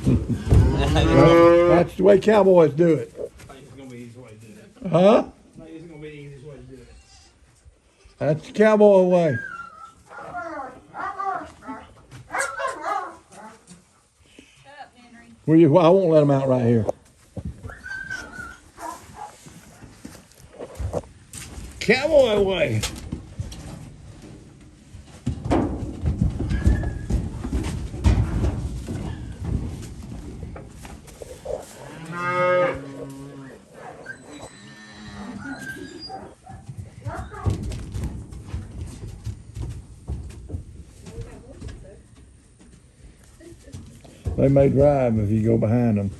Well, that's the way cowboys do it. It's gonna be the easiest way to do it. Huh? It's gonna be the easiest way to do it. That's the cowboy way. Shut up, Henry. Well, I won't let them out right here. Cowboy way. They may drive if you go behind them.